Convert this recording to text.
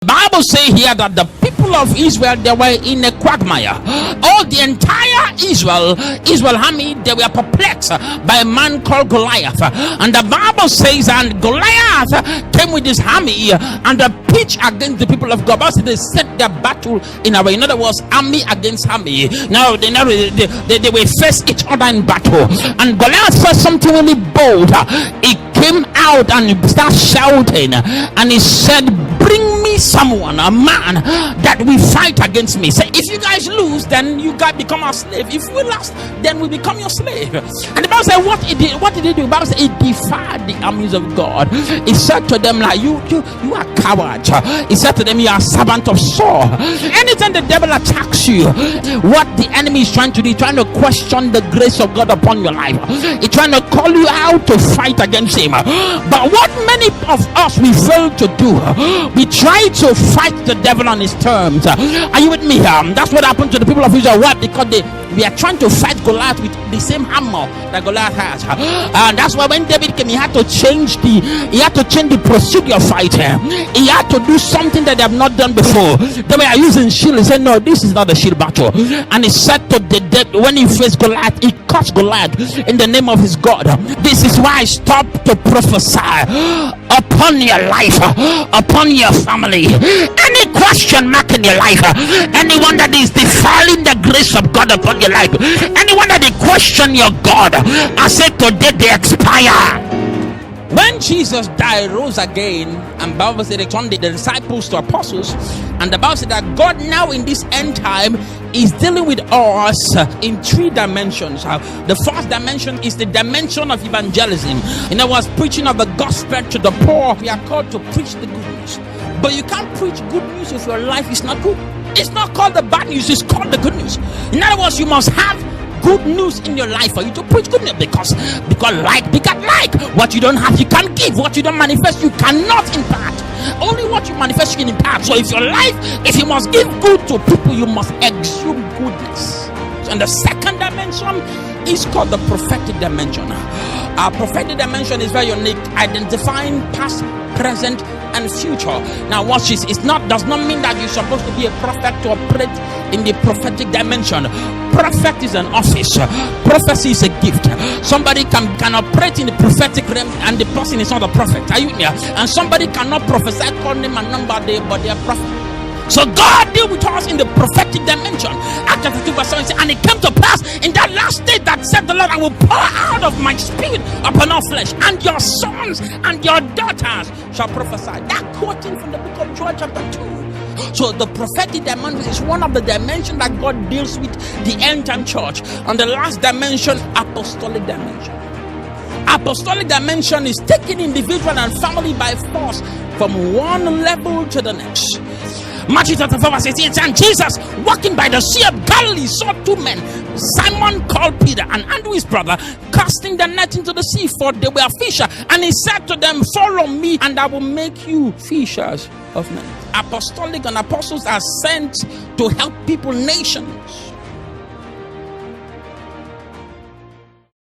Bible say here that the people of Israel, they were in a quagmire. All the entire Israel army, they were perplexed by a man called Goliath. And the Bible says, and Goliath came with his army and they pitched against the people of God. So they set their battle in a way. In other words, army against army. Now they will face each other in battle. And Goliath said something really bold. He came out and started shouting, and he said, "Bring me someone, a man that will fight against me." Say, if you guys lose, then you guys become our slave. If we lost, then we become your slave. And the Bible said, what did he do? The Bible said he defied the armies of God. He said to them, like, you are cowards. He said to them, you are servant of Saul. Anytime the devil attacks you, what the enemy is trying to do, he's trying to question the grace of God upon your life. He's trying to call you out to fight against him. But what many of us we fail to do, we try to fight the devil on his terms. Are you with me? That's what happened to the people of Israel. Why? Because we are trying to fight Goliath with the same hammer that Goliath has. And that's why when David came, he had to change the procedure of fighting. He had to do something that they have not done before. They were using shield. He said, no, this is not a shield battle. And he said to the dead, when he faced Goliath, he cursed Goliath in the name of his God. This is why I stopped to prophesy upon your life, upon your family. Any question mark in your life, anyone that is defiling the grace of God upon your life, anyone that they question your God, I said today they expire. When Jesus died, rose again, and Bible said they turned the disciples to apostles, and the Bible said that God now in this end time is dealing with us in three dimensions. The first dimension is the dimension of evangelism. In other words, preaching of the gospel to the poor. We are called to preach the good news, but you can't preach good news if your life is not good. It's not called the bad news, it's called the good news. In other words, you must have good news in your life for you to preach good news, because like what you don't have you can't give, what you don't manifest you cannot impart. Only what you manifest you can impart. So if you must give good to people, you must exude goodness. And the second dimension is called the prophetic dimension. Our prophetic dimension is very unique, identifying past, present, and future. Now watch this. Does not mean that you're supposed to be a prophet to operate in the prophetic dimension. Prophet is an office. Prophecy is a gift. Somebody can operate in the prophetic realm and the person is not a prophet. Are you here? And somebody cannot prophesy, call name and number there, but they are prophet. So God deal with us in the prophetic dimension. Acts chapter 2 verse 7 says, and it came to pass in that last day that said the Lord, I will pour out of my spirit upon all flesh, and your sons and your daughters shall prophesy. That quoting from the book of Joel chapter 2. So the prophetic dimension is one of the dimensions that God deals with the end time church. And the last dimension, apostolic dimension. Apostolic dimension is taking individual and family by force from one level to the next. Matthew chapter 4 verse 18, and Jesus walking by the sea of Galilee saw two men, Simon called Peter and Andrew his brother, casting the net into the sea, for they were fishers. And he said to them, follow me and I will make you fishers of men. Apostolic and apostles are sent to help people, nations,